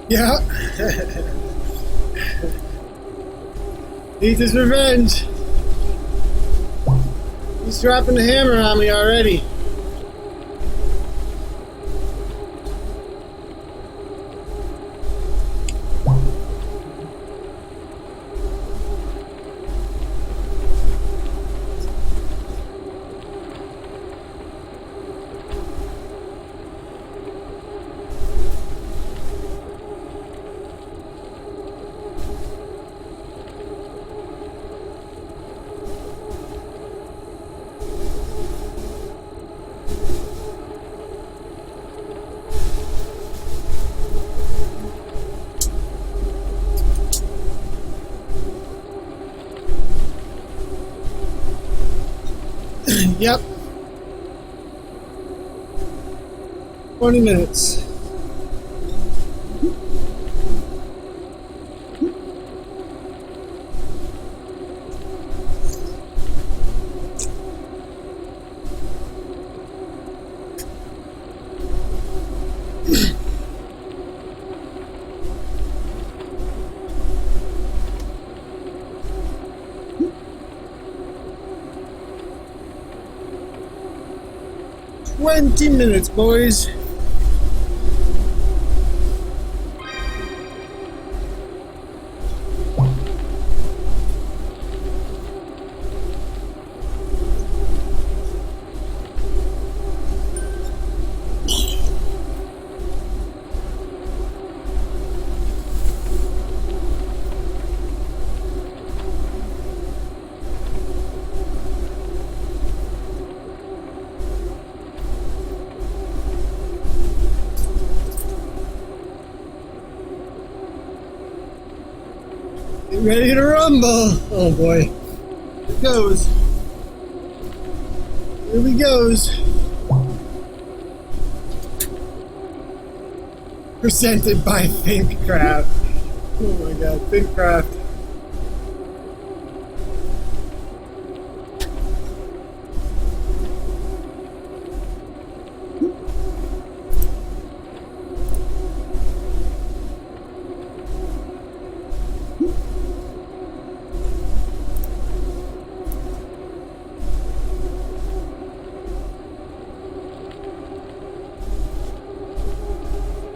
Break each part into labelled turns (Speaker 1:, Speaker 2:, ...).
Speaker 1: Yeah. Needs his revenge. He's dropping the hammer on me already. Yep. 20 minutes. 20 minutes, boys. Get ready to rumble. Oh boy. Here it goes. Here we goes. Presented by ThinkCraft. Oh my god, ThinkCraft.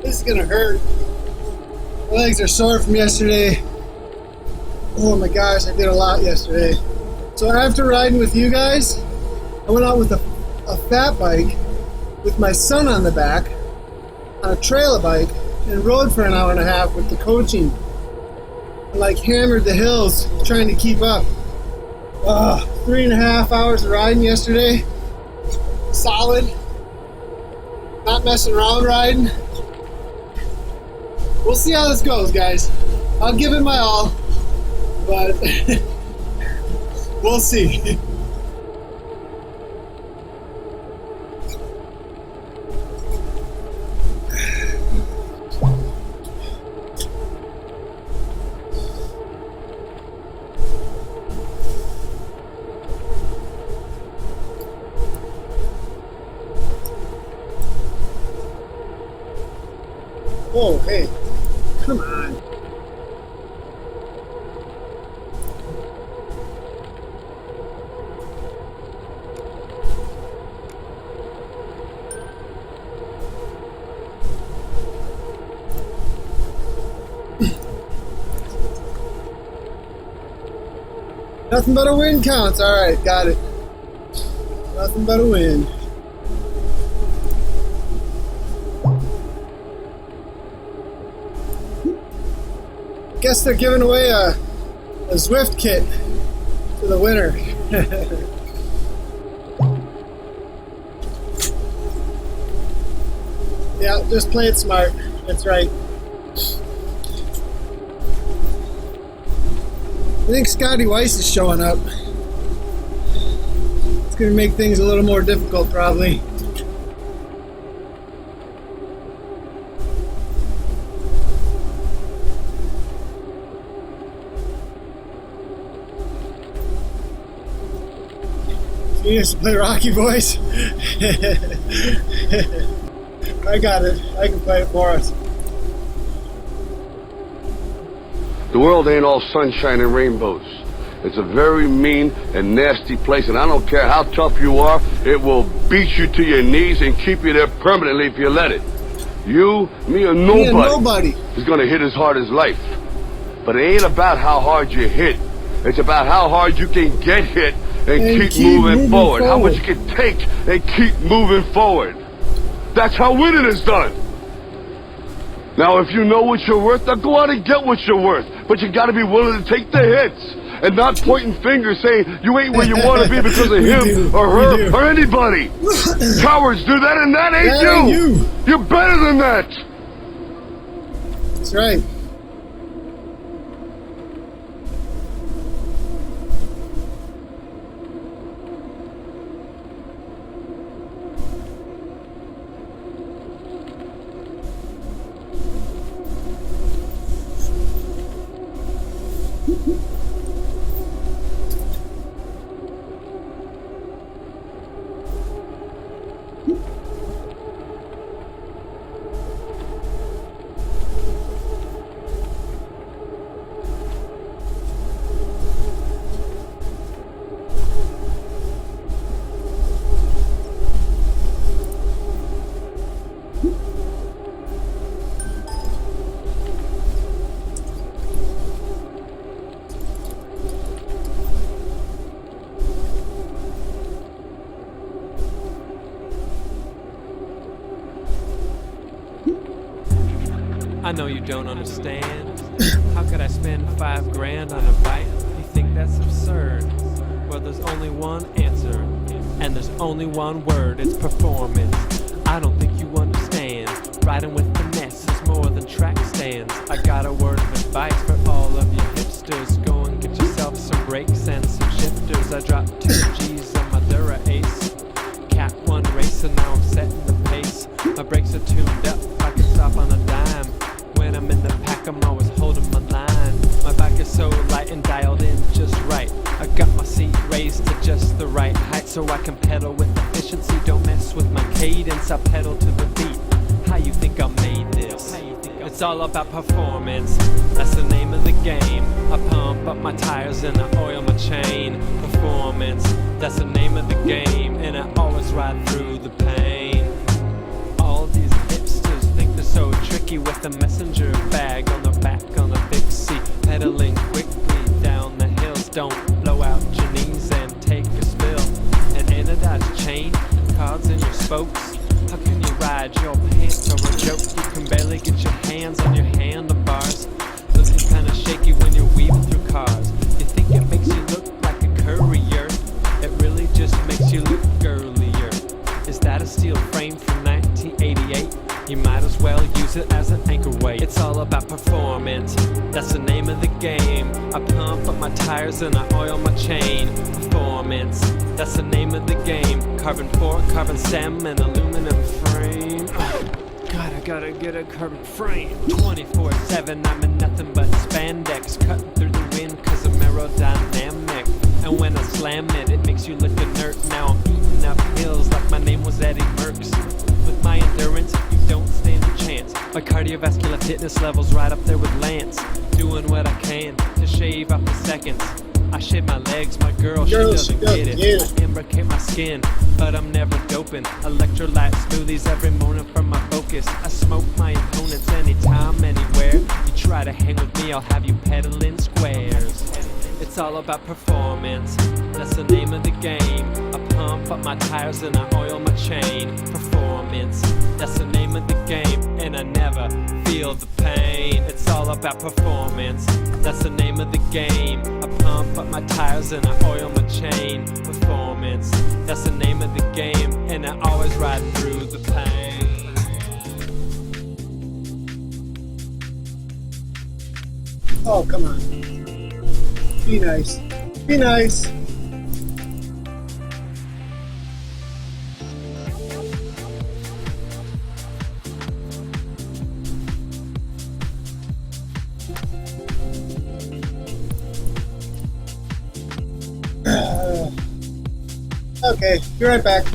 Speaker 1: This is gonna hurt. My legs are sore from yesterday. Oh my gosh, I did a lot yesterday. So after riding with you guys, I went out with a fat bike with my son on the back on a trailer bike and rode for an hour and a half with the coaching. I like hammered the hills trying to keep up. 3.5 hours of riding yesterday. Solid. Not messing around riding. We'll see how this goes, guys. I'll give it my all, but we'll see. Oh, hey. Come on. Nothing but a win counts. All right, got it. Nothing but a win. Guess they're giving away a Zwift kit to the winner. Yeah, just play it smart. That's right. I think Scotty Weiss is showing up. It's going to make things a little more difficult, probably. You used to play Rocky Voice? I got it. I can play it for us.
Speaker 2: The world ain't all sunshine and rainbows. It's a very mean and nasty place, and I don't care how tough you are, it will beat you to your knees and keep you there permanently if you let it. You, me, or nobody is gonna hit as hard as life. But it ain't about how hard you hit. It's about how hard you can get hit and keep moving forward. How much you can take and keep moving forward. That's how winning is done. Now, if you know what you're worth, now go out and get what you're worth. But you gotta be willing to take the hits and not pointing fingers saying you ain't where you want to be because of him or her or anybody. Cowards do that, and that ain't you. You're better than that.
Speaker 1: That's right.
Speaker 3: I know you don't understand. How could I spend $5,000 on a bike? You think that's absurd? Well, there's only one answer, and there's only one word. It's performance. I don't think you understand. Riding with finesse is more than track stands. I got a word of advice for all of you hipsters. Go and get yourself some brakes and some shifters. I dropped 2 G's on my Dura Ace. Cat 1 race and now I'm setting the pace. My brakes are tuned up, I can stop on a dime. When I'm in the pack, I'm always holding my line. My bike is so light and dialed in just right. I got my seat raised to just the right height, so I can pedal with efficiency. Don't mess with my cadence, I pedal to the beat. How you think I made this? It's all about performance, that's the name of the game. I pump up my tires and I oil my chain. Performance, that's the name of the game. And I always ride through the pain. All these hipsters think they're so tricky with a messenger bag on the back on a big seat. Pedaling quickly down the hills. Don't blow out your knees and take a spill. And in a Dodge chain, cards in your spokes. How can you ride? Your pants are a joke. You can barely get your hands on your handlebars. Looking kinda shaky when you're weaving through cars. You think it makes you look like a courier? It really just makes you look girlier. Is that a steel frame from 1988? You might as well use it as an anchor weight. It's all about performance, that's the name of the game. I pump up my tires and I oil my chain. Performance, that's the name of the game. Carbon fork, carbon stem, and aluminum frame. God, I gotta get a carbon frame. 24/7, I'm in nothing but spandex. Cutting through the wind cause I'm aerodynamic. And when I slam it, it makes you look inert. Now I'm eating up hills like my name was Eddie Merckx. With my endurance, you don't stand a chance. My cardiovascular fitness level's right up there with Lance. Doing what I can to shave off the seconds. I shave my legs, my girl, she doesn't get it. I imbricate my skin, but I'm never doping. Electrolyte smoothies every morning for my focus. I smoke my opponents anytime, anywhere. You try to hang with me, I'll have you pedaling squares. It's all about performance, that's the name of the game. I pump up my tires and I oil my chain. Performance, that's the name of the game. And I never feel the pain. It's all about performance, that's the name of the game. I pump up my tires and I oil my chain. Performance, that's the name of the game. And I always ride through the pain.
Speaker 1: Oh, come on. Be nice. Be nice. Okay, be right back.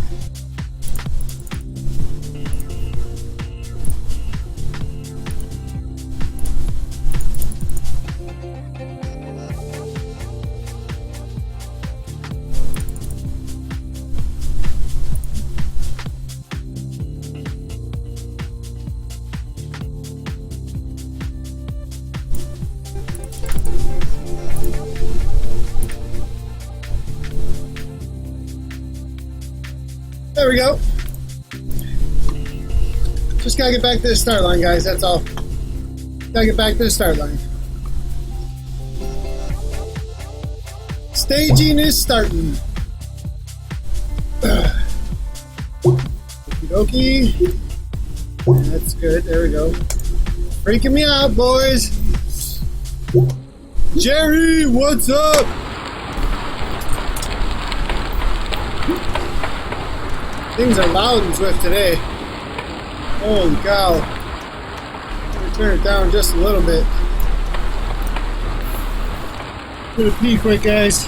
Speaker 1: There we go. Just gotta get back to the start line, guys, that's all. Gotta get back to the start line. Staging is starting. Okie dokie. That's good, there we go. Freaking me out, boys. Jerry, what's up? Things are loud in Zwift today. Holy cow. Let me turn it down just a little bit. I'm gonna pee quick, guys.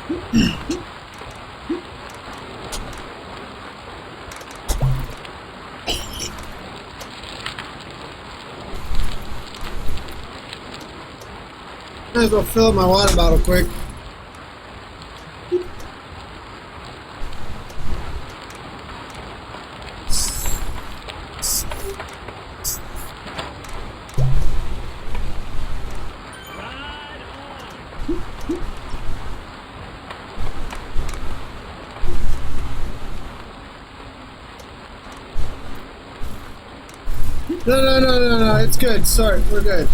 Speaker 1: Might as well fill up my water bottle quick. No, it's good. Sorry, we're good.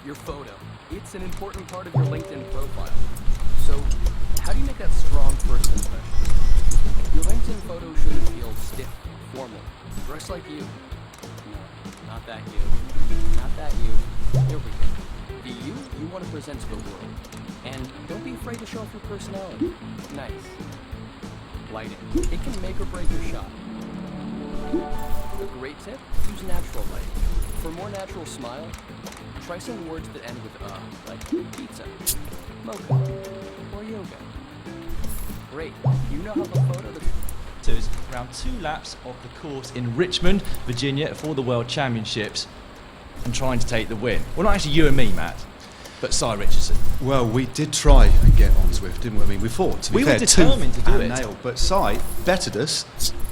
Speaker 4: Your photo. It's an important part of your LinkedIn profile. So, how do you make that strong first impression? Your LinkedIn photo shouldn't feel stiff, formal. Dress like you. No, not that you. Not that you. Here we go. The you want to present to the world. And don't be afraid to show off your personality. Nice. Lighting. It can make or break your shot. A great tip, use natural lighting. For a more natural smile, try some words that end with like pizza, mocha, or yoga. Great, you know how the photo...
Speaker 5: So it's around 2 laps of the course in Richmond, Virginia for the World Championships and trying to take the win. Well, not actually you and me, Matt, but Cy Richardson.
Speaker 6: Well, we did try and get on Zwift, didn't we? I mean, we fought, to be fair,
Speaker 5: were determined to do it.
Speaker 6: nail. But Cy bettered us.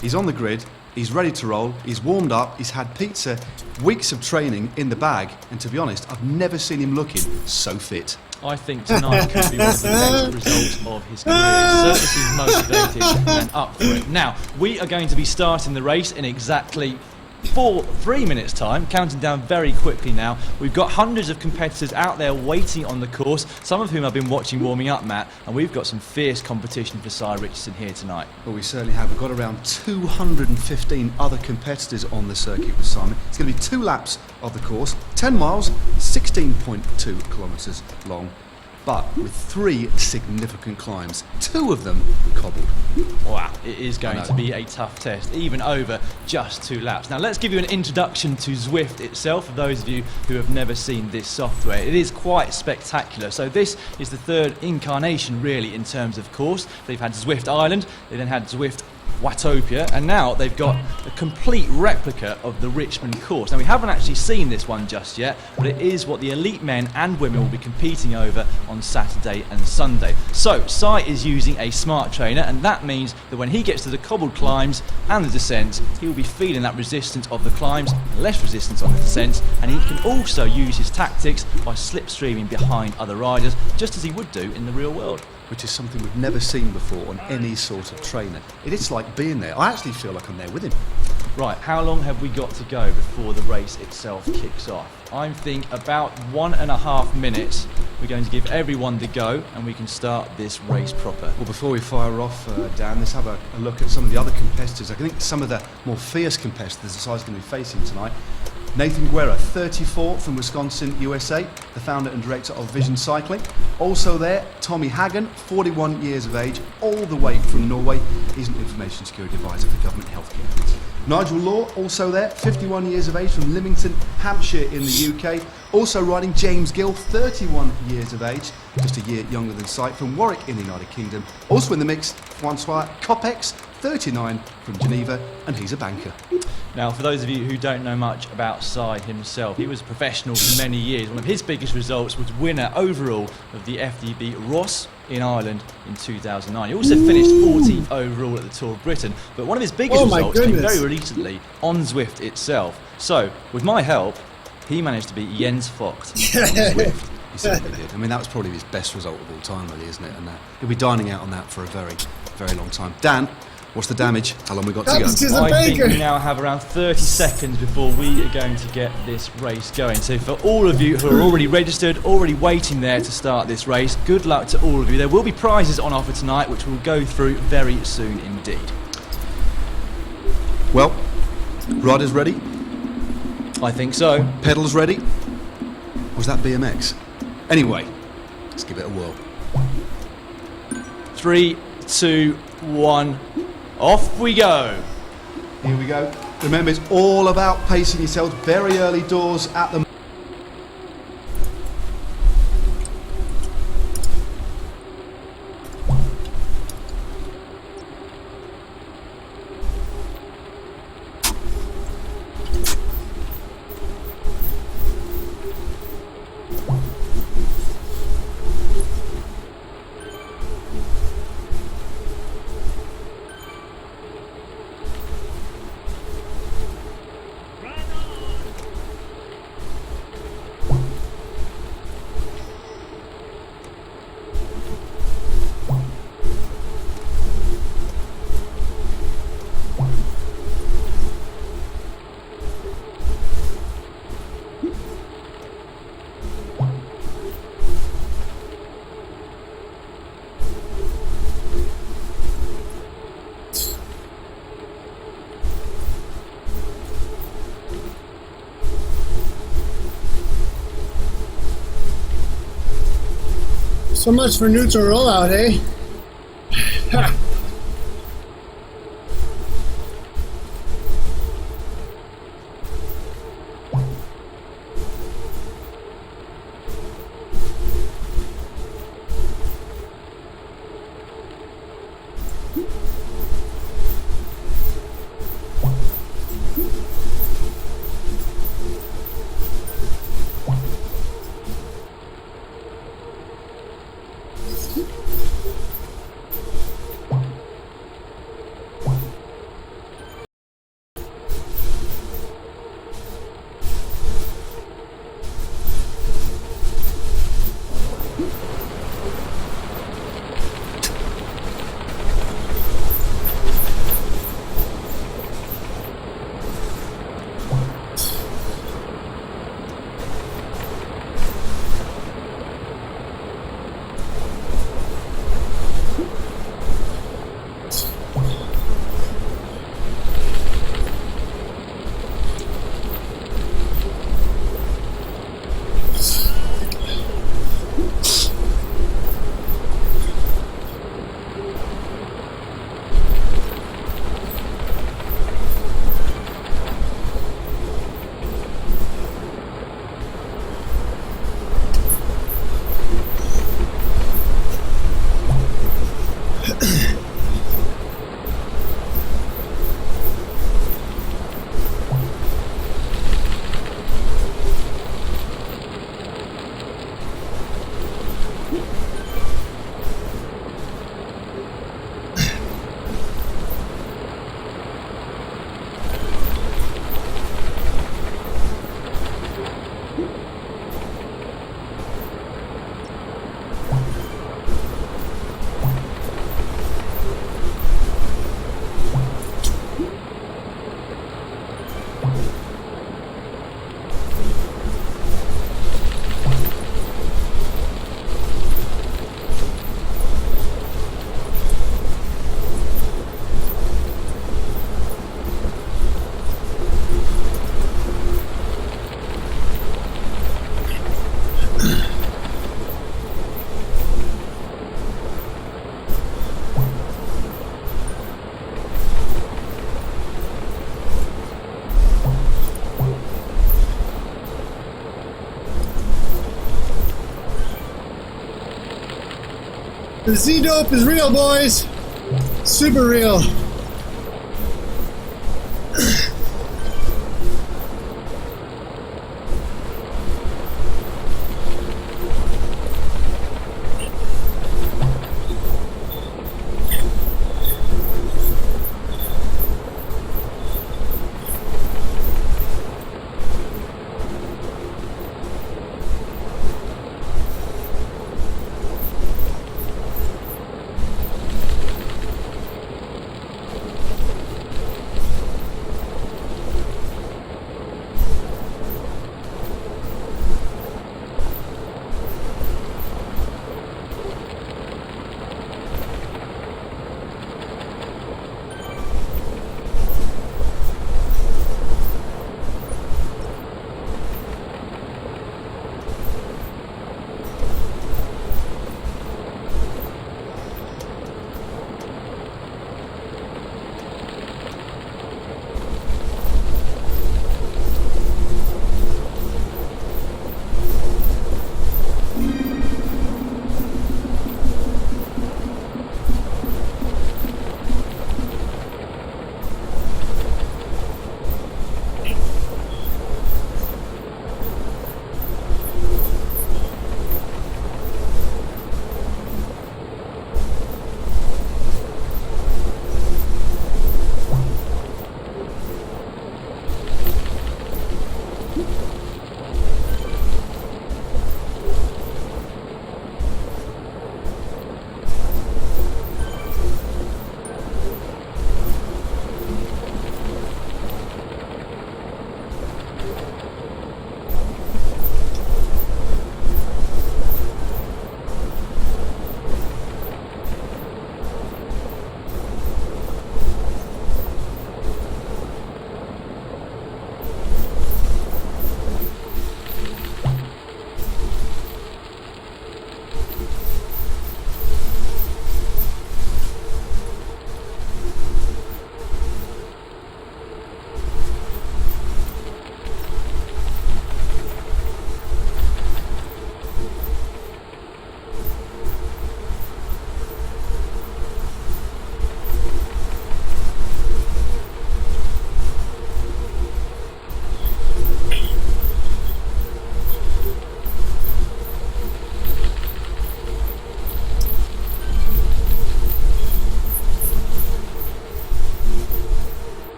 Speaker 6: He's on the grid. He's ready to roll. He's warmed up. He's had pizza, weeks of training in the bag. And to be honest, I've never seen him looking so fit.
Speaker 5: I think tonight could be one of the best results of his career. He certainly seems motivated and up for it. Now, we are going to be starting the race in exactly 3 minutes time, counting down very quickly now. We've got hundreds of competitors out there waiting on the course, some of whom I've been watching warming up, Matt, and we've got some fierce competition for Cy Richardson here tonight.
Speaker 6: Well, we certainly have. We've got around 215 other competitors on the circuit with Simon. It's going to be 2 laps of the course, 10 miles, 16.2 kilometres long, but with 3 significant climbs, 2 of them cobbled.
Speaker 5: Wow, it is going to be a tough test, even over just 2 laps. Now let's give you an introduction to Zwift itself, for those of you who have never seen this software. It is quite spectacular. So this is the third incarnation really in terms of course. They've had Zwift Island, they then had Zwift Watopia, and now they've got a complete replica of the Richmond course. Now we haven't actually seen this one just yet, but it is what the elite men and women will be competing over on Saturday and Sunday. So Cy is using a smart trainer, and that means that when he gets to the cobbled climbs and the descents, he will be feeling that resistance of the climbs, less resistance on the descents, and he can also use his tactics by slipstreaming behind other riders, just as he would do in the real world.
Speaker 6: Which is something we've never seen before on any sort of trainer. It is like being there. I actually feel like I'm there with him.
Speaker 5: Right, how long have we got to go before the race itself kicks off? I think about 1.5 minutes. We're going to give everyone the go and we can start this race proper.
Speaker 6: Well, before we fire off, Dan, let's have a look at some of the other competitors. I think some of the more fierce competitors the side's going to be facing tonight. Nathan Guerra, 34 from Wisconsin, USA, the founder and director of Vision Cycling. Also there, Tommy Hagen, 41 years of age, all the way from Norway. He's an information security advisor for government healthcare. Nigel Law, also there, 51 years of age from Lymington, Hampshire in the UK. Also riding James Gill, 31 years of age, just a year younger than Sight, from Warwick in the United Kingdom. Also in the mix, Francois Copex, 39 from Geneva, and he's a banker.
Speaker 5: Now, for those of you who don't know much about Cy himself, he was a professional for many years. One of his biggest results was winner overall of the FDB Ross in Ireland in 2009. He also finished 14th overall at the Tour of Britain, but one of his biggest results came very recently on Zwift itself. So, with my help, he managed to beat Jens Vogt on Zwift.
Speaker 6: He certainly did. I mean, that was probably his best result of all time, really, isn't it? And he'll be dining out on that for a very, very long time. Dan, what's the damage? How long we got to go?
Speaker 5: I think we now have around 30 seconds before we are going to get this race going. So for all of you who are already registered, already waiting there to start this race, good luck to all of you. There will be prizes on offer tonight, which we'll go through very soon indeed.
Speaker 6: Well, riders ready?
Speaker 5: I think so.
Speaker 6: Pedals ready? Or was that BMX? Anyway, let's give it a whirl.
Speaker 5: 3, 2, 1, off we go.
Speaker 6: Here we go. Remember, it's all about pacing yourself. Very early doors at the...
Speaker 1: So much for neutral rollout, eh? The Z-dope is real, boys. Super real.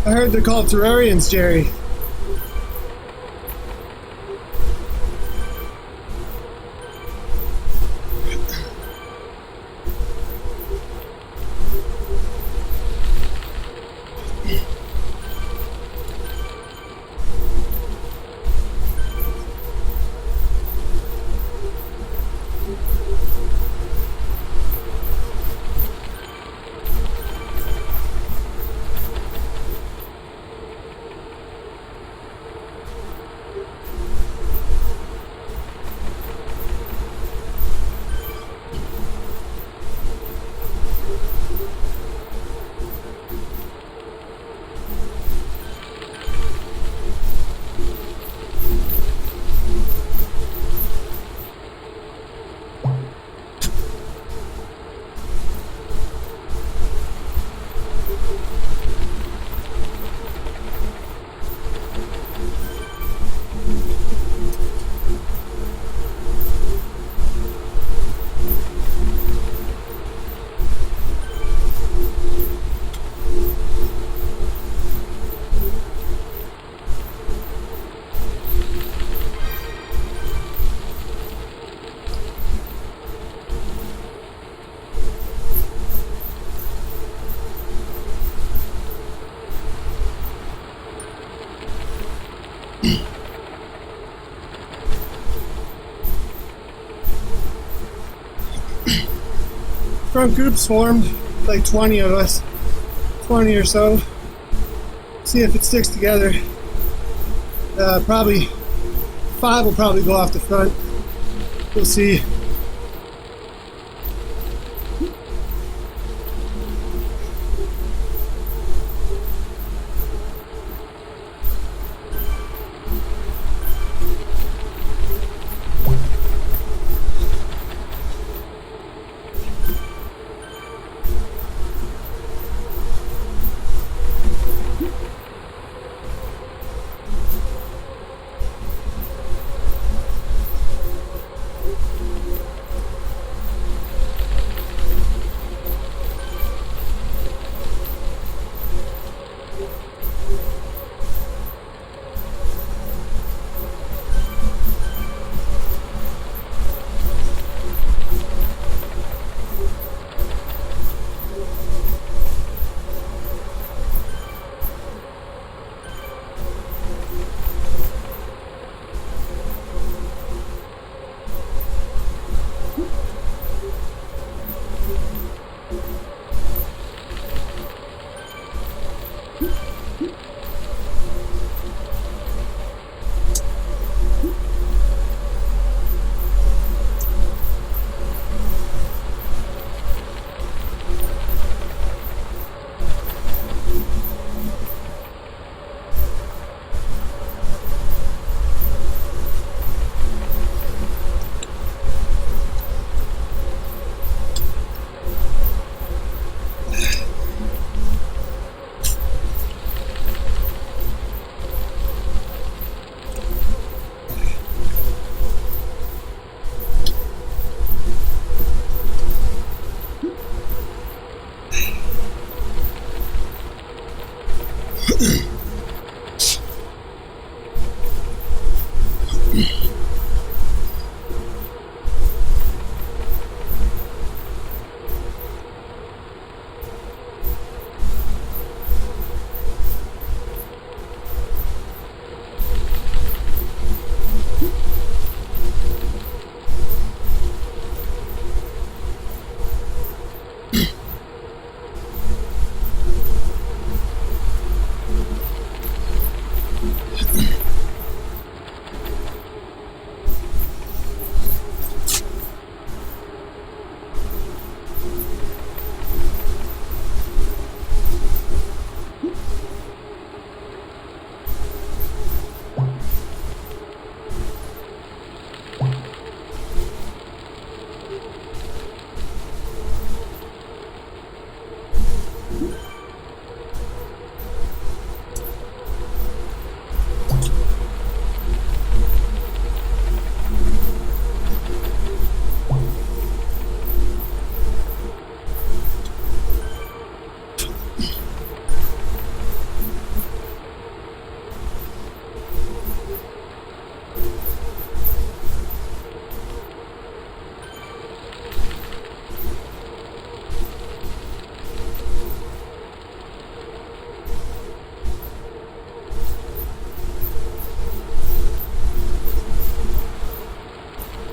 Speaker 1: I heard they're called terrarians, Jerry. front group's formed, like 20 of us, 20 or so. See if it sticks together. Probably 5 will probably go off the front. We'll see.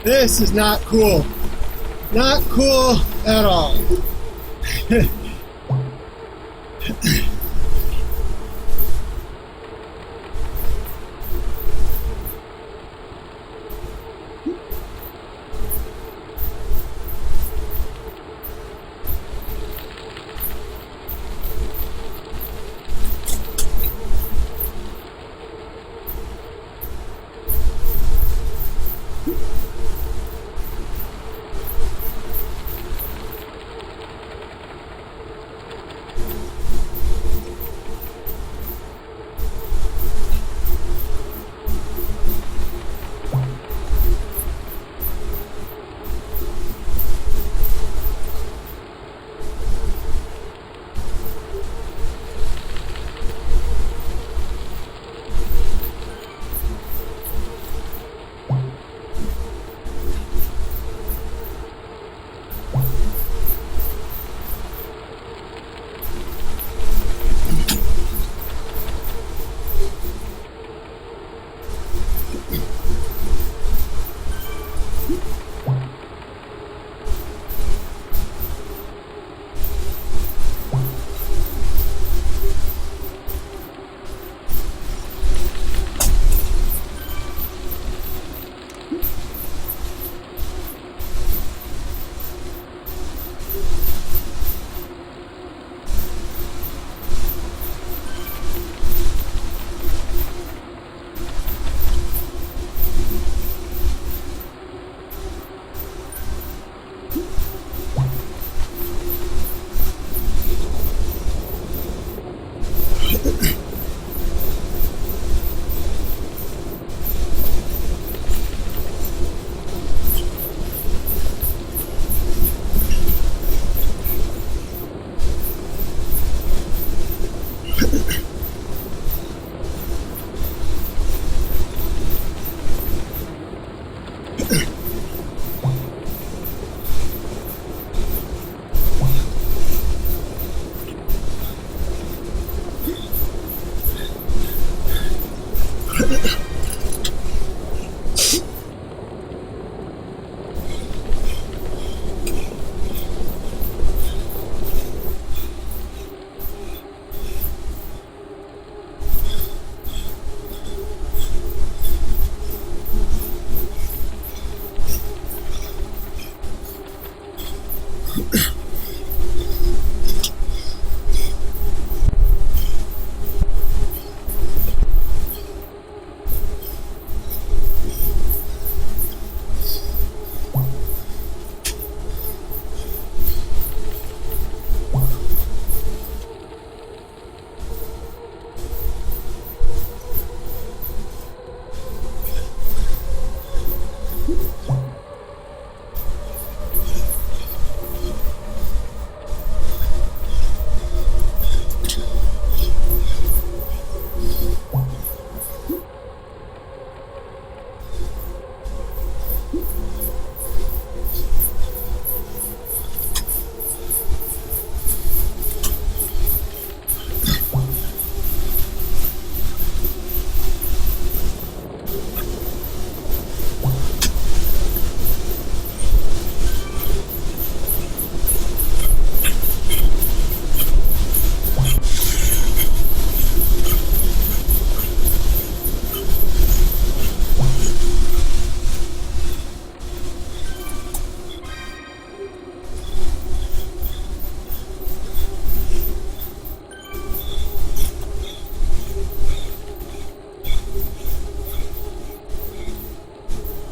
Speaker 1: This is not cool. Not cool at all.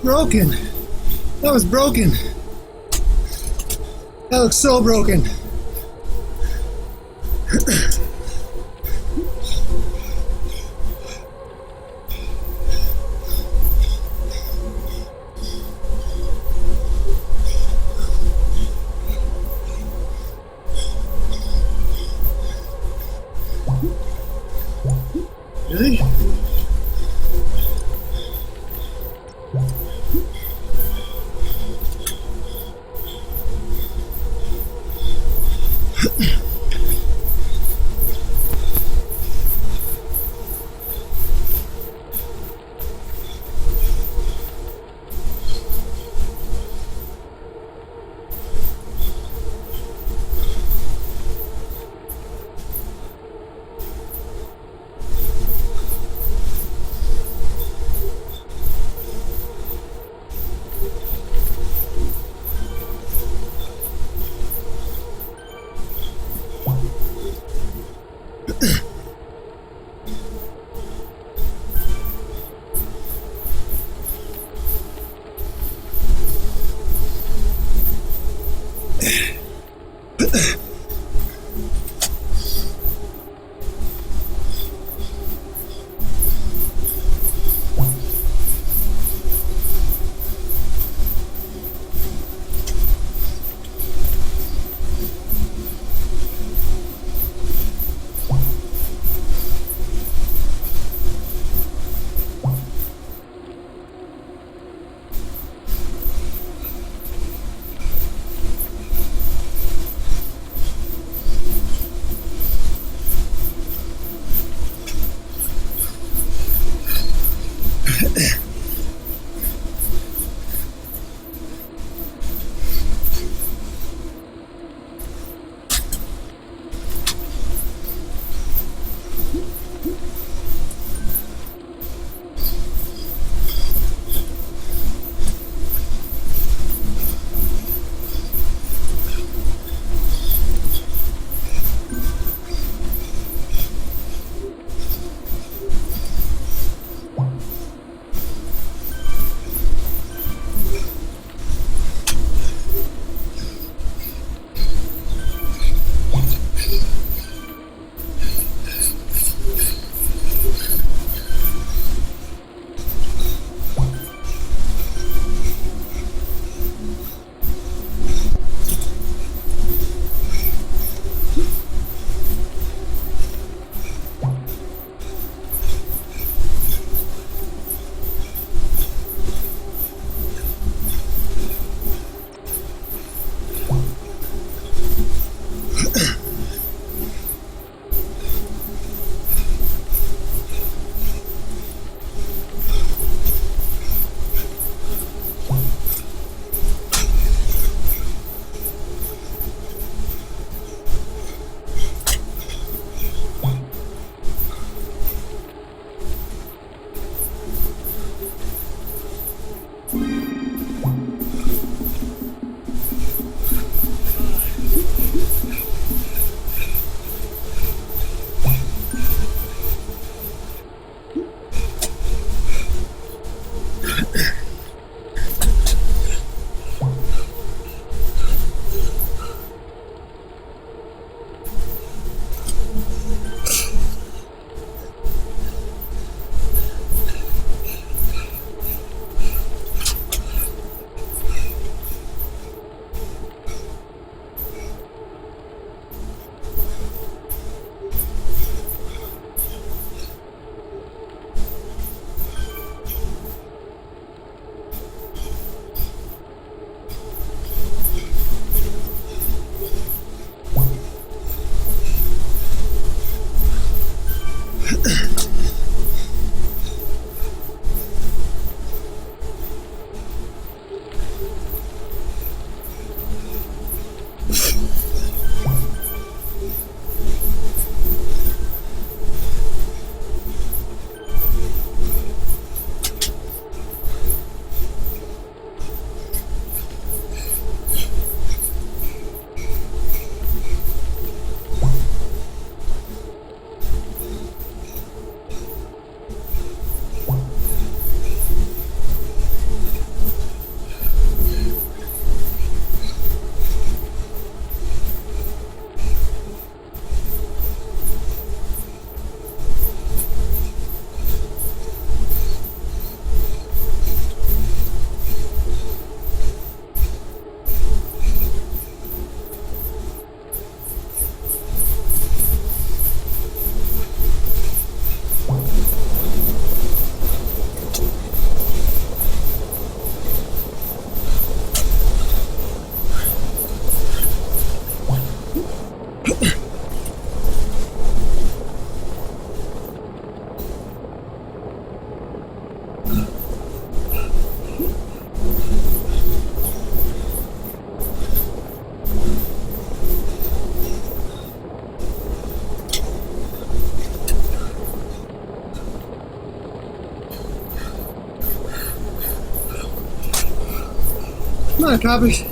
Speaker 1: Broken. That was broken. That looks so broken. Really? Come on, copies.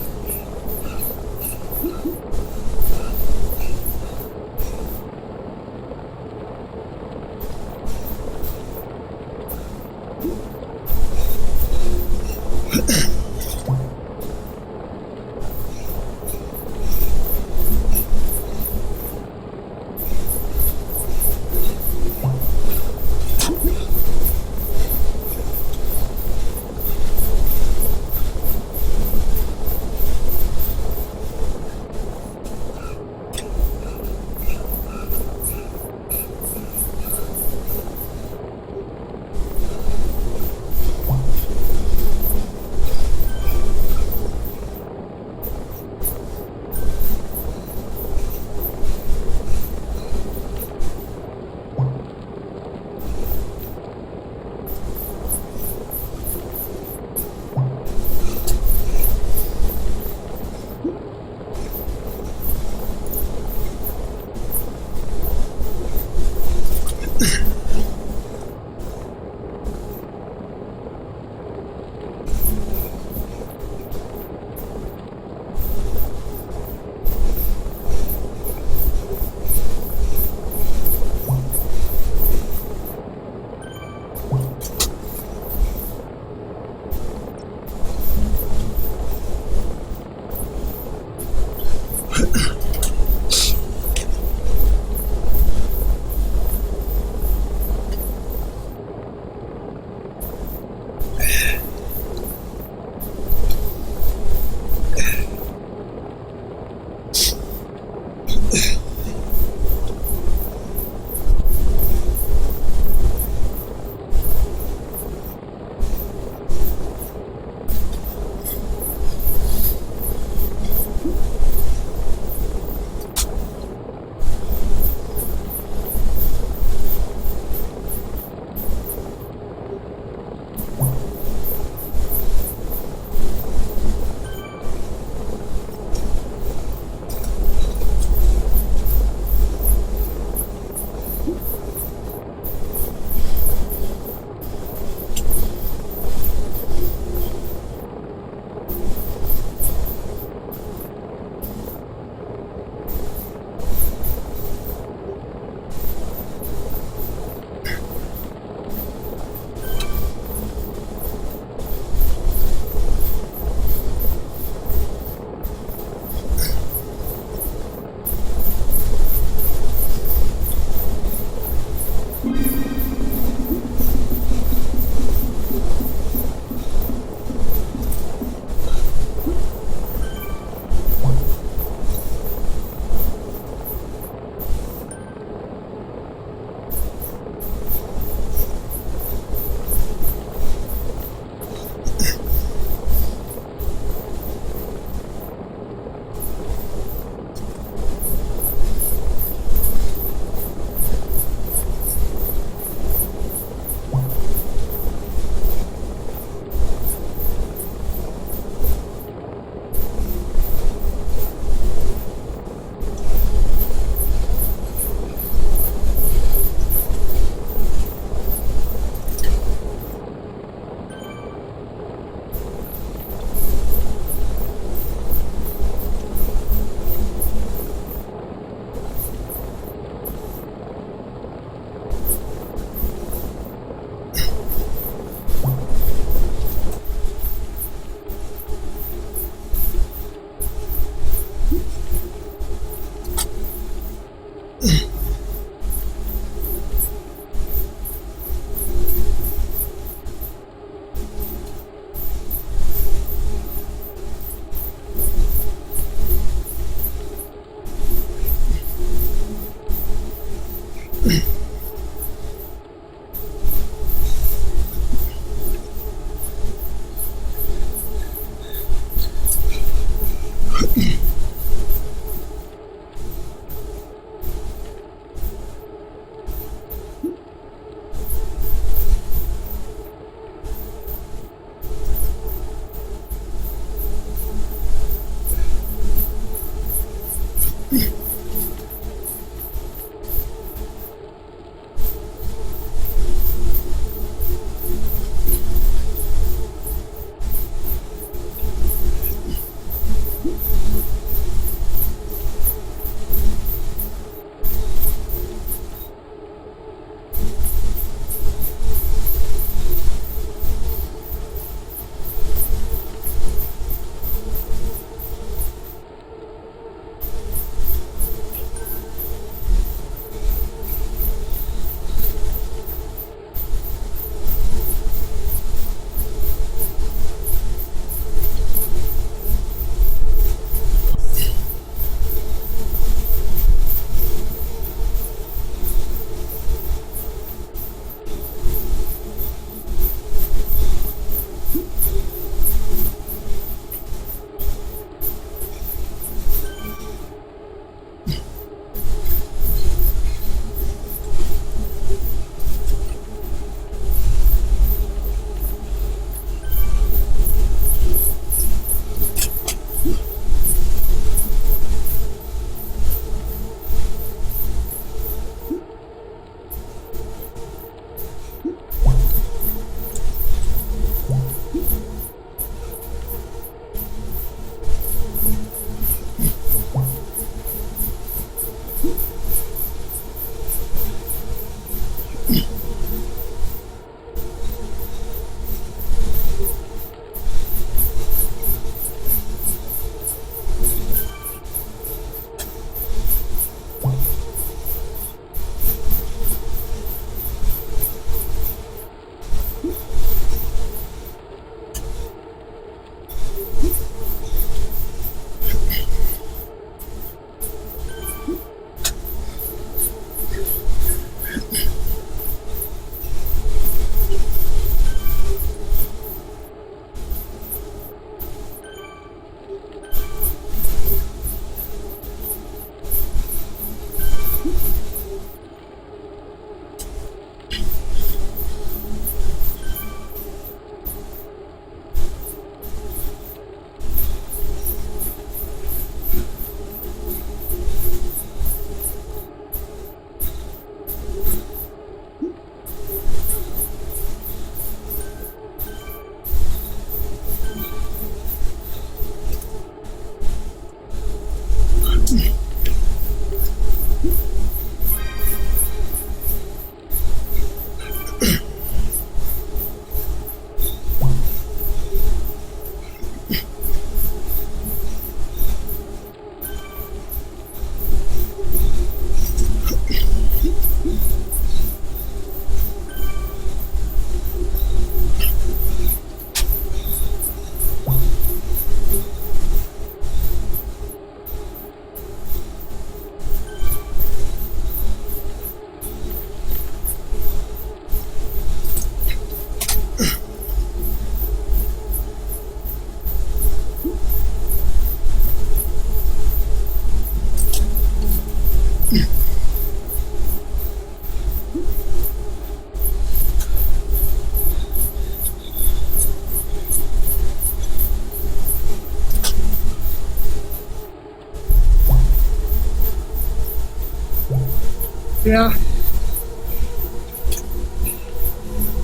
Speaker 1: Yeah.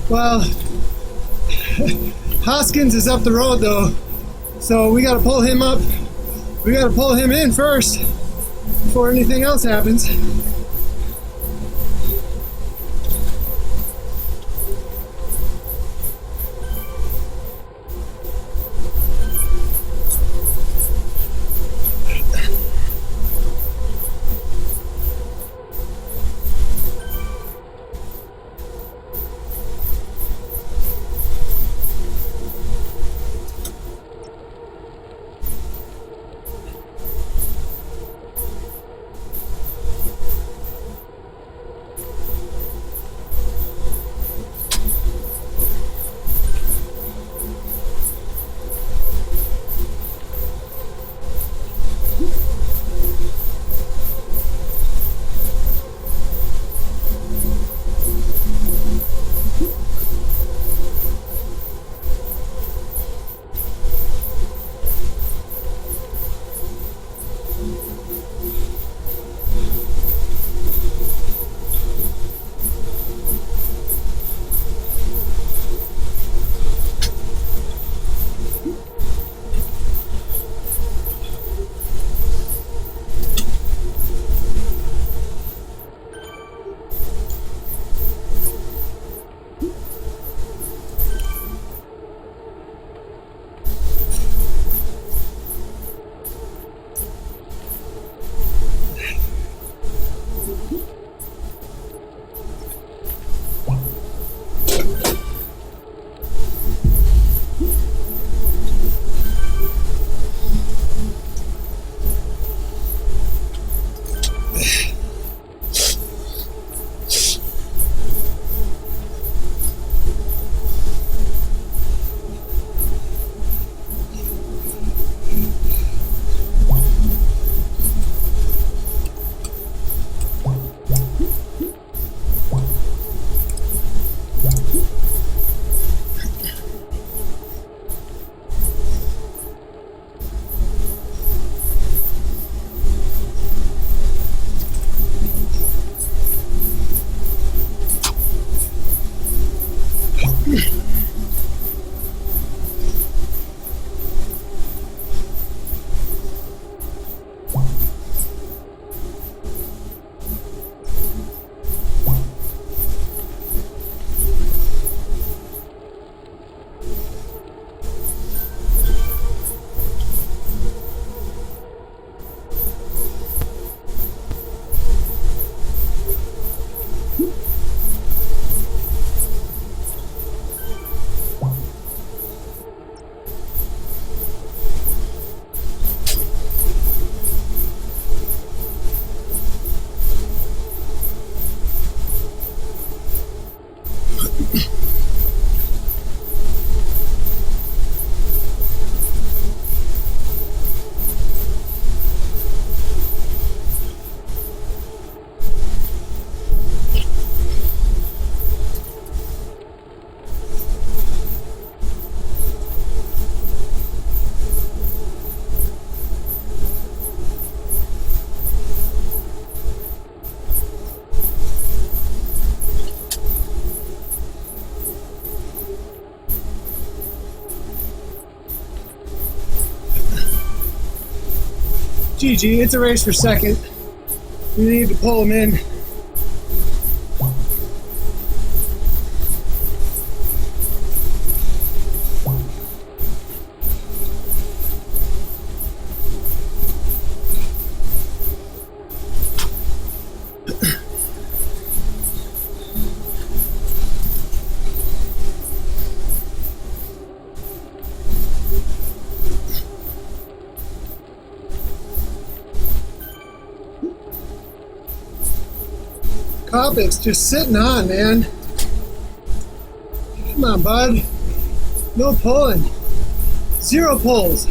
Speaker 1: Well, Hoskins is up the road though, so we gotta pull him up. We gotta pull him in first before anything else happens. GG, it's a race for second. We need to pull him in. Kopic's just sitting on, man. Come on, bud. No pulling. 0 pulls.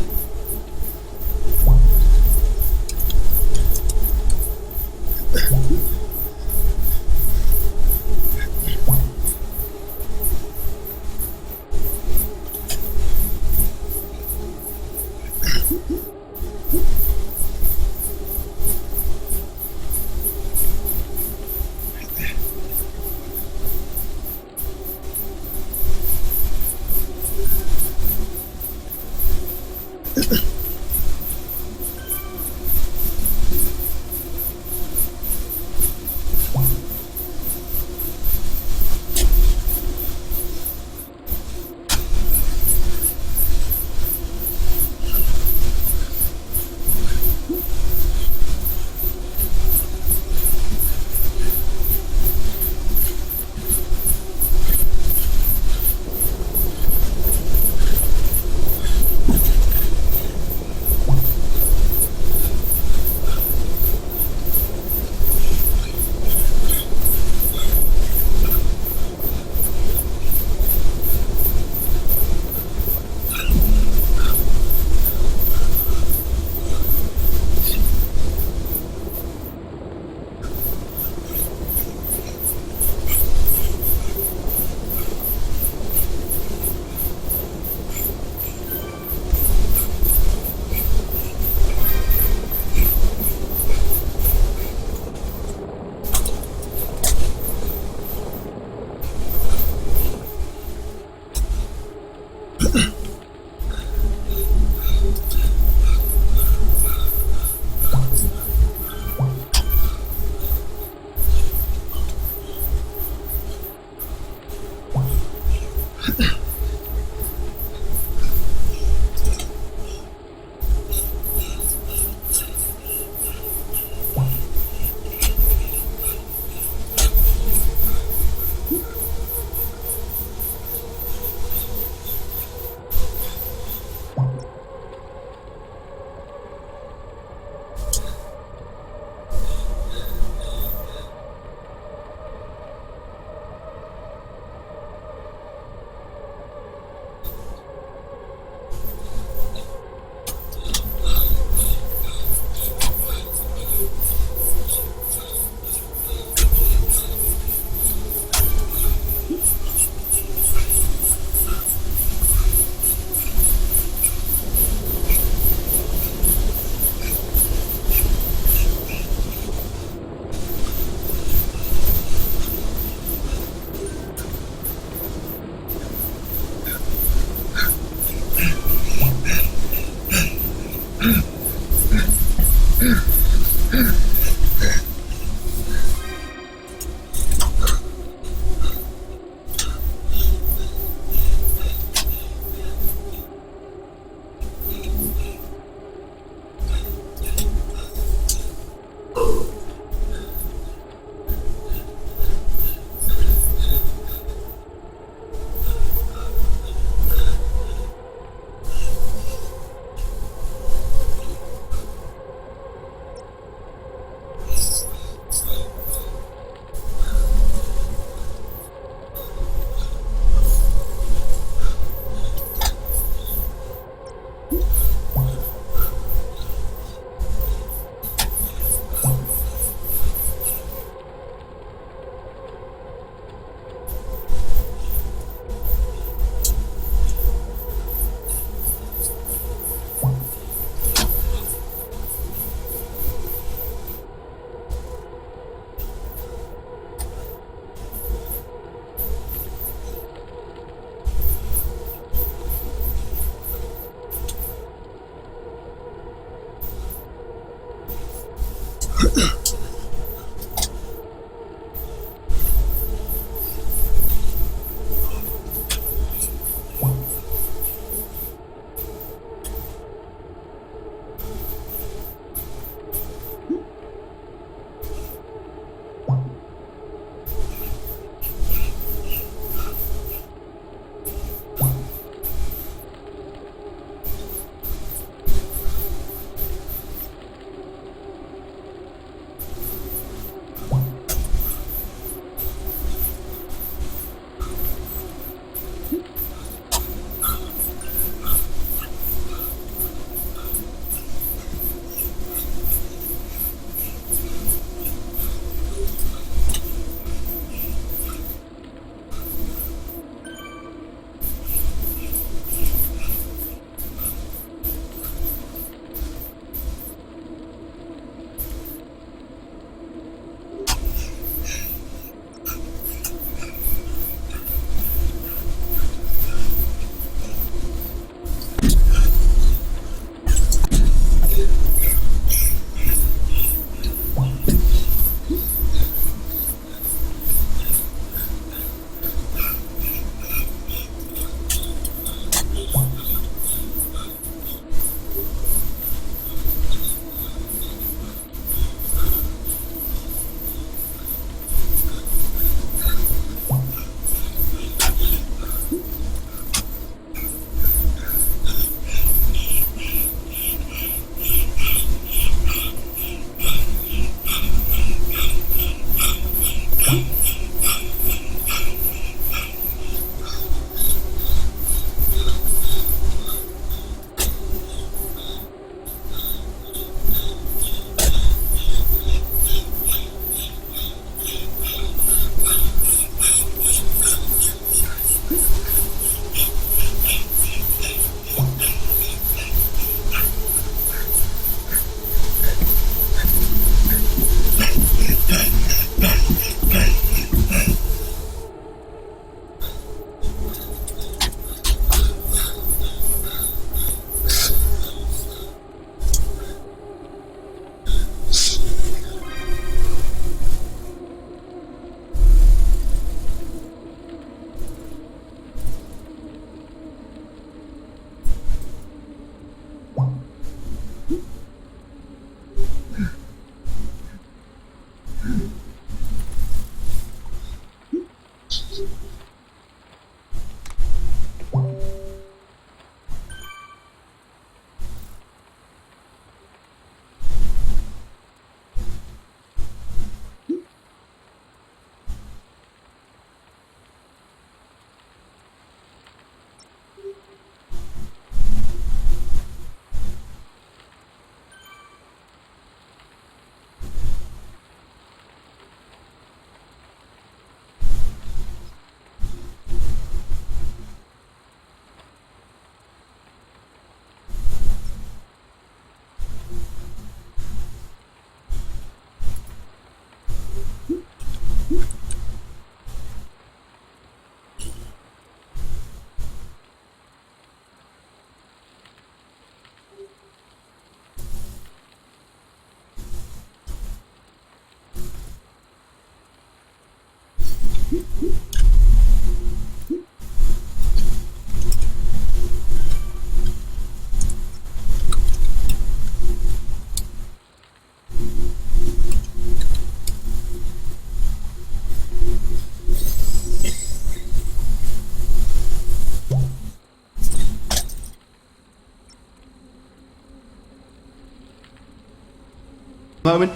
Speaker 6: Moment,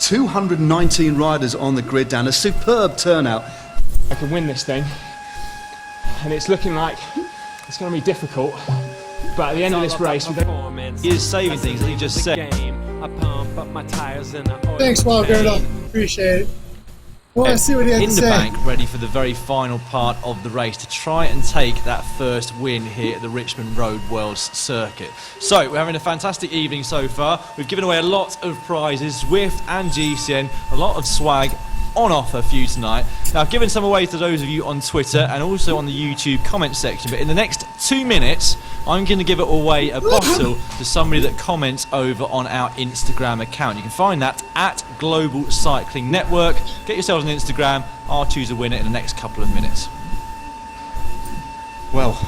Speaker 6: 219 riders on the grid, Dan, a superb turnout.
Speaker 7: I can win this thing, and it's looking like it's going to be difficult, but at the end of this race,
Speaker 5: He is saving things, as he just said.
Speaker 3: I pump up my tires and I oil
Speaker 1: Thanks,
Speaker 3: the
Speaker 1: Walgerdo.
Speaker 3: paint.
Speaker 1: Appreciate it. Well, let's see what he had to
Speaker 5: in the
Speaker 1: say.
Speaker 5: bank, ready for the very final part of the race to try and take that first win here at the Richmond Road Worlds Circuit. So we're having a fantastic evening so far. We've given away a lot of prizes, Zwift and GCN, a lot of swag on offer for you tonight. Now I've given some away to those of you on Twitter and also on the YouTube comment section, but in the next 2 minutes I'm going to give it away a bottle to somebody that comments over on our Instagram account. You can find that at Global Cycling Network. Get yourselves on Instagram. I'll choose a winner in the next couple of minutes.
Speaker 6: Well,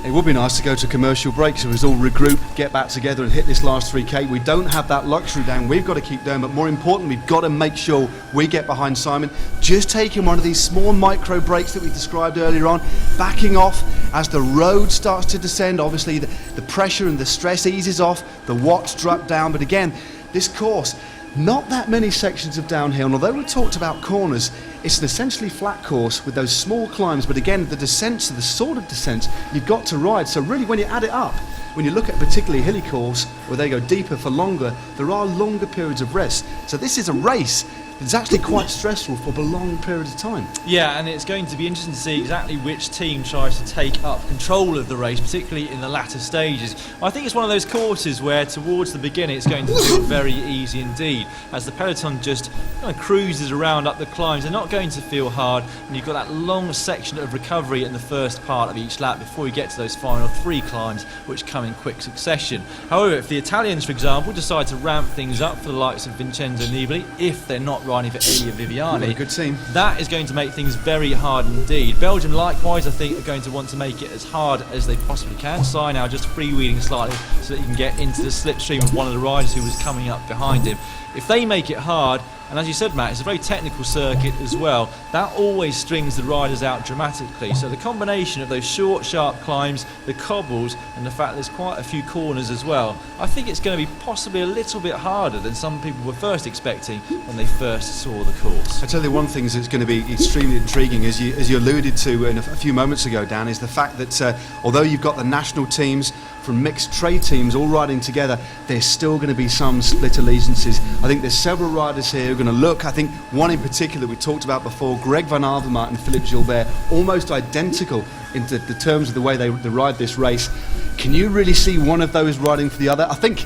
Speaker 6: it would be nice to go to commercial break so we all regroup, get back together and hit this last 3K. We don't have that luxury, Dan. We've got to keep going, but more importantly, we've got to make sure we get behind Simon. Just taking one of these small micro breaks that we described earlier on, backing off as the road starts to descend. Obviously, the pressure and the stress eases off, the watts drop down, but again, this course, not that many sections of downhill, and although we talked about corners, it's an essentially flat course with those small climbs, but again, the descents are the sort of descents you've got to ride. So really, when you add it up, when you look at a particularly hilly course where they go deeper for longer, there are longer periods of rest. So this is a race that's actually quite stressful for a long period of time.
Speaker 5: Yeah, and it's going to be interesting to see exactly which team tries to take up control of the race, particularly in the latter stages. I think it's one of those courses where towards the beginning it's going to feel very easy indeed. As the peloton just kind of cruises around up the climbs, they're not going to feel hard, and you've got that long section of recovery in the first part of each lap before you get to those final 3 climbs, which come in quick succession. However, if the Italians, for example, decide to ramp things up for the likes of Vincenzo Nibali, if they're not riding for Elia Viviani,
Speaker 6: a good team,
Speaker 5: that is going to make things very hard indeed. Belgium likewise, I think, are going to want to make it as hard as they possibly can. Sai now just freewheeling slightly so that he can get into the slipstream of one of the riders who was coming up behind him. If they make it hard, and as you said, Matt, it's a very technical circuit as well, that always strings the riders out dramatically. So the combination of those short, sharp climbs, the cobbles, and the fact there's quite a few corners as well, I think it's going to be possibly a little bit harder than some people were first expecting when they first saw the course.
Speaker 6: I tell you one thing that's going to be extremely intriguing, as you alluded to a few moments ago, Dan, is the fact that although you've got the national teams from mixed trade teams all riding together, there's still going to be some split allegiances. I think there's several riders here who are going to look, I think one in particular we talked about before, Greg Van Avermaet and Philippe Gilbert, almost identical in the terms of the way they ride this race. Can you really see one of those riding for the other? I think,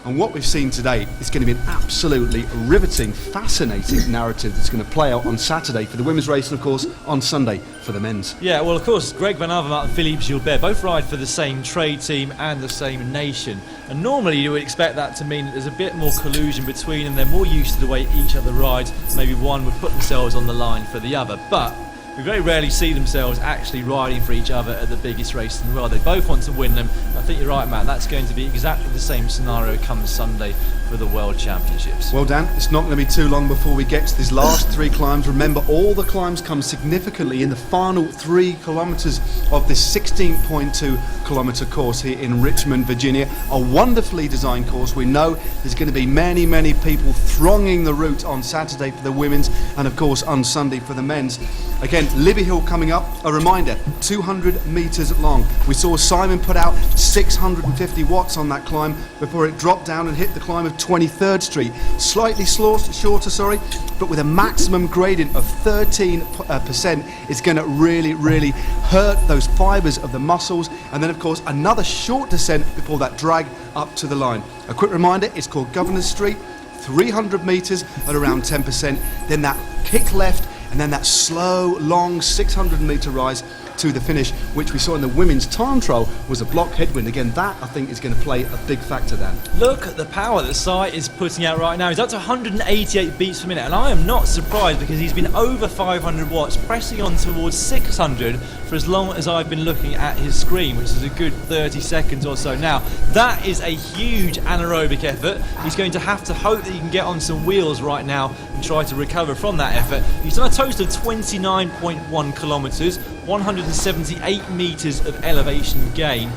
Speaker 6: and what we've seen today is going to be an absolutely riveting, fascinating narrative that's going to play out on Saturday for the women's race and of course on Sunday for the men's.
Speaker 5: Yeah, well of course Greg Van Avermaet and Philippe Gilbert both ride for the same trade team and the same nation, and normally you would expect that to mean that there's a bit more collusion between them. They're more used to the way each other rides. Maybe one would put themselves on the line for the other, but we very rarely see themselves actually riding for each other at the biggest race in the world. They both want to win them. I think you're right, Matt. That's going to be exactly the same scenario come Sunday for the World Championships.
Speaker 6: Well, Dan, it's not going to be too long before we get to these last 3 climbs. Remember, all the climbs come significantly in the final 3 kilometres of this 16.2 kilometre course here in Richmond, Virginia. A wonderfully designed course. We know there's going to be many, many people thronging the route on Saturday for the women's and, of course, on Sunday for the men's. Again, Libby Hill coming up. A reminder, 200 metres long. We saw Simon put out 650 watts on that climb before it dropped down and hit the climb of 23rd Street. Slightly shorter, but with a maximum gradient of 13%. It's going to really, really hurt those fibres of the muscles. And then, of course, another short descent before that drag up to the line. A quick reminder, it's called Governor's Street. 300 metres at around 10%. Then that kick left, and then that slow, long 600 metre rise to the finish, which we saw in the women's time trial was a block headwind. Again, that I think is going to play a big factor, Dan.
Speaker 5: Look at the power that Sai is putting out right now. He's up to 188 beats per minute, and I am not surprised because he's been over 500 watts, pressing on towards 600 for as long as I've been looking at his screen, which is a good 30 seconds or so now. That is a huge anaerobic effort. He's going to have to hope that he can get on some wheels right now and try to recover from that effort. He's done a total of 29.1 kilometres, 178 metres of elevation gain.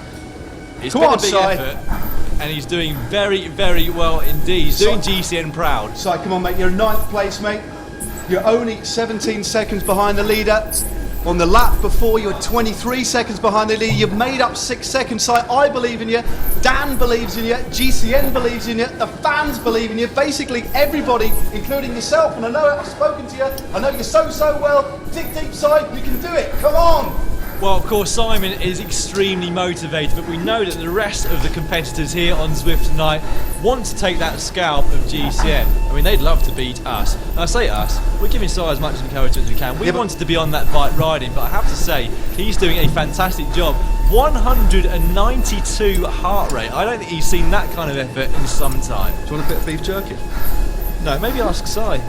Speaker 5: It's been a big effort, and he's doing very, very well indeed. He's doing GCN proud.
Speaker 6: So come on, mate, you're in 9th place, mate. You're only 17 seconds behind the leader. On the lap before, you were 23 seconds behind the leader. You've made up 6 seconds. So I believe in you. Dan believes in you. GCN believes in you. The fans believe in you. Basically, everybody, including yourself. And I know I've spoken to you. I know you so well. Dig deep side, you can do it. Come on.
Speaker 5: Well, of course, Simon is extremely motivated, but we know that the rest of the competitors here on Zwift tonight want to take that scalp of GCN. I mean, they'd love to beat us. And I say us, we're giving Si as much encouragement as we can. We wanted to be on that bike riding, but I have to say, he's doing a fantastic job. 192 heart rate. I don't think he's seen that kind of effort in some time.
Speaker 6: Do you want a bit of beef jerky?
Speaker 5: No, maybe ask Si.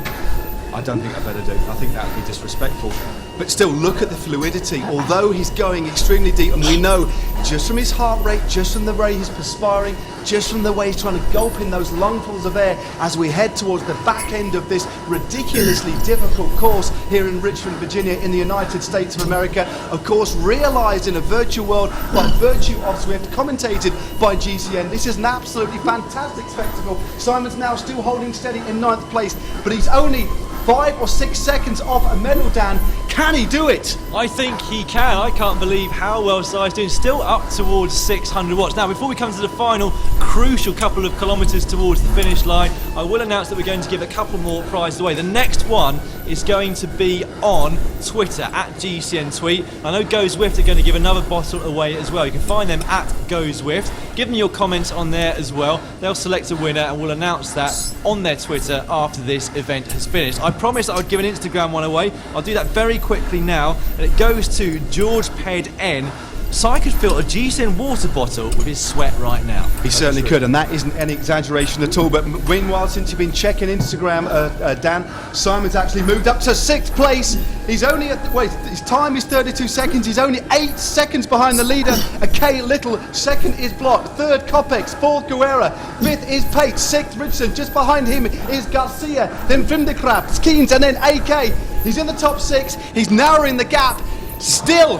Speaker 6: I don't think I better do. I think that would be disrespectful. But still, look at the fluidity. Although he's going extremely deep, and we know just from his heart rate, just from the way he's perspiring, just from the way he's trying to gulp in those lungfuls of air as we head towards the back end of this ridiculously difficult course here in Richmond, Virginia, in the United States of America. Of course, realised in a virtual world by virtue of Zwift, commentated by GCN. This is an absolutely fantastic spectacle. Simon's now still holding steady in 9th place, but he's only 5 or 6 seconds off a medal, Dan. Can he do it?
Speaker 5: I think he can. I can't believe how well Sai's doing. Still up towards 600 watts. Now, before we come to the final crucial couple of kilometres towards the finish line, I will announce that we're going to give a couple more prizes away. The next one is going to be on Twitter, at GCN Tweet. I know Go Zwift are going to give another bottle away as well. You can find them at Go Zwift. Give them your comments on there as well. They'll select a winner and we'll announce that on their Twitter after this event has finished. I promised I would give an Instagram one away. I'll do that very quickly now, and it goes to George Ped N. Si could fill a GCN water bottle with his sweat right now.
Speaker 6: He certainly could, and that isn't any exaggeration at all. But meanwhile, since you've been checking Instagram, Dan, Simon's actually moved up to 6th place. He's only his time is 32 seconds. He's only 8 seconds behind the leader, K Little. 2nd is Block, 3rd Kopex, 4th Guerra, 5th is Pate, 6th Richardson. Just behind him is Garcia, then Vimdekraft, Skeens, and then AK. He's in the top 6. He's narrowing the gap. Still,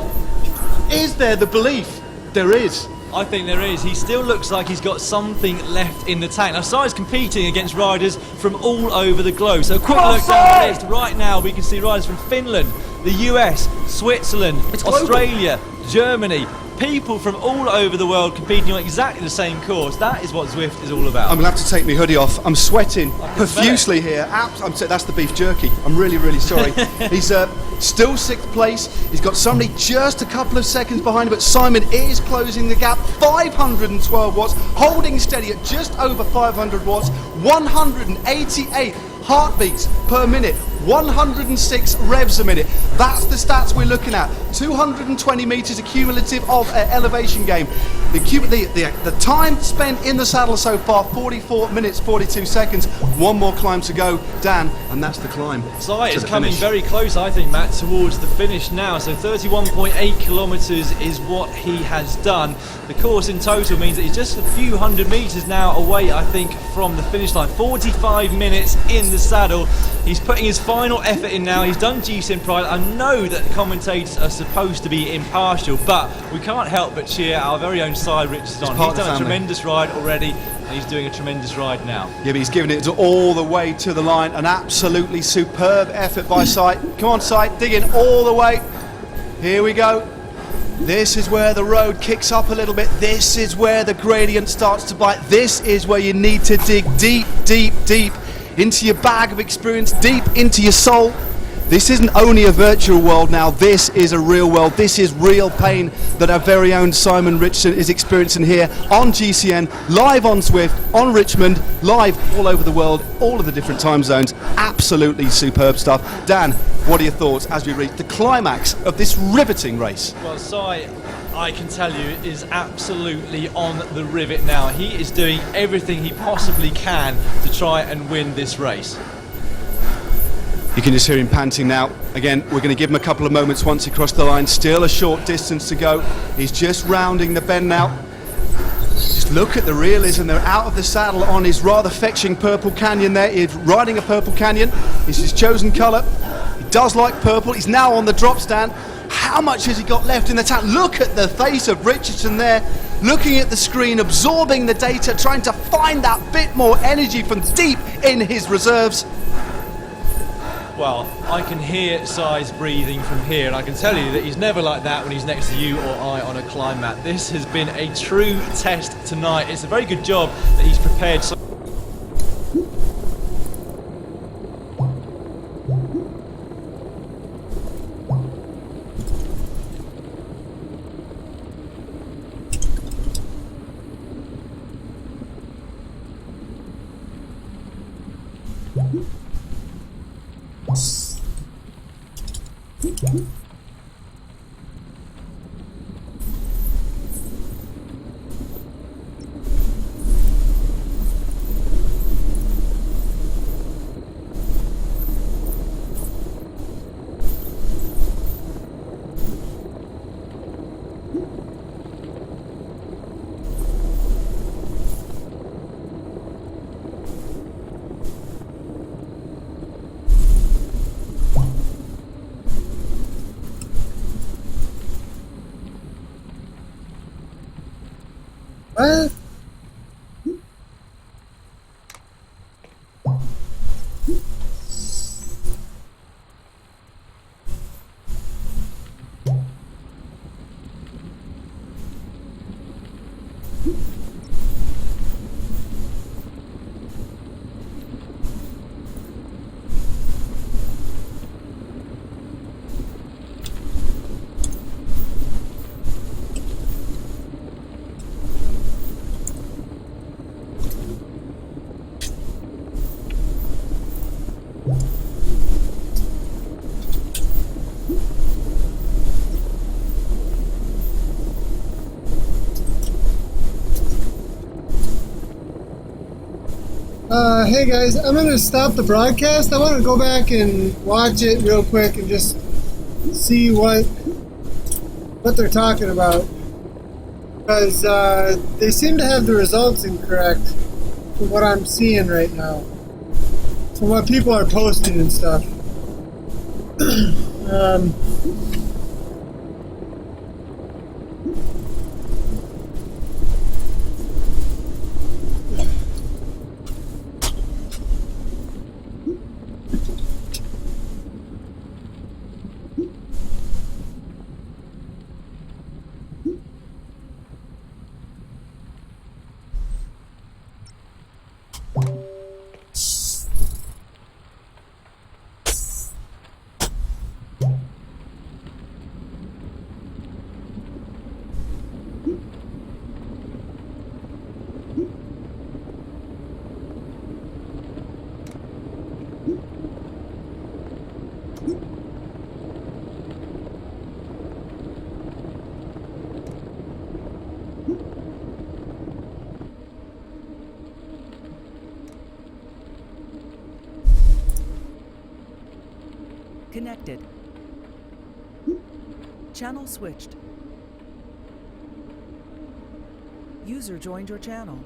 Speaker 6: is there the belief? There is.
Speaker 5: I think there is. He still looks like he's got something left in the tank. Now, Sai's competing against riders from all over the globe. So a quick look down the list. Right now, we can see riders from Finland, the US, Switzerland, Australia, Germany. People from all over the world competing on exactly the same course. That is what Zwift is all about.
Speaker 6: I'm going to have to take my hoodie off. I'm sweating profusely here. That's the beef jerky. I'm really, really sorry. He's still 6th place. He's got somebody just a couple of seconds behind him, but Simon is closing the gap. 512 watts, holding steady at just over 500 watts, 188 heartbeats per minute, 106 revs a minute. That's the stats we're looking at. 220 metres accumulative of elevation gain. The time spent in the saddle so far, 44 minutes 42 seconds. One more climb to go, Dan, and that's the climb.
Speaker 5: Si is coming very close, I think, Matt, towards the finish now. So 31.8 kilometres is what he has done. The course in total means that he's just a few hundred metres now away, I think, from the finish line. 45 minutes in the saddle. He's putting his final effort in now. He's done GCN Pride. I know that commentators are supposed to be impartial, but we can't help but cheer our very own Si Richardson on. He's done a tremendous ride already, and he's doing a tremendous ride now.
Speaker 6: Yeah, but he's giving it all the way to the line. An absolutely superb effort by Si. Come on, Si, dig in all the way. Here we go. This is where the road kicks up a little bit. This is where the gradient starts to bite. This is where you need to dig deep, deep, deep into your bag of experience, deep into your soul. This isn't only a virtual world now, this is a real world. This is real pain that our very own Simon Richardson is experiencing here on GCN, live on Zwift, on Richmond, live all over the world, all of the different time zones. Absolutely superb stuff. Dan, what are your thoughts as we reach the climax of this riveting race?
Speaker 5: Well, Si, I can tell you, is absolutely on the rivet now. He is doing everything he possibly can to try and win this race.
Speaker 6: You can just hear him panting now. Again, we're going to give him a couple of moments once he crossed the line. Still a short distance to go. He's just rounding the bend now. Just look at the realism. They're out of the saddle on his rather fetching purple canyon there. He's riding a purple canyon. It's his chosen colour. He does like purple. He's now on the drop stand. How much has he got left in the tank? Look at the face of Richardson there, looking at the screen, absorbing the data, trying to find that bit more energy from deep in his reserves.
Speaker 5: Well, I can hear Si's breathing from here, and I can tell you that he's never like that when he's next to you or I on a climb mat. This has been a true test tonight. It's a very good job that he's prepared so
Speaker 1: What? Hey guys, I'm going to stop the broadcast. I want to go back and watch it real quick and just see what they're talking about. Because they seem to have the results incorrect from what I'm seeing right now. From what people are posting and stuff.
Speaker 8: Connected. Channel switched. User joined your channel.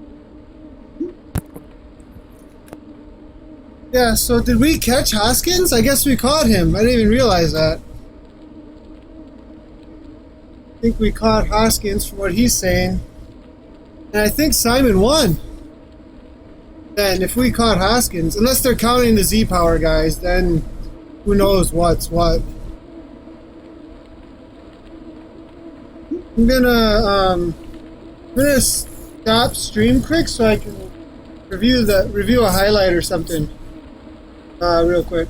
Speaker 1: Yeah, so did we catch Hoskins? I guess we caught him. I didn't even realize that. I think we caught Hoskins from what he's saying. And I think Simon won. Then if we caught Hoskins, unless they're counting the Z-Power guys, then who knows what's what. I'm gonna stop stream quick so I can review a highlight or something real quick.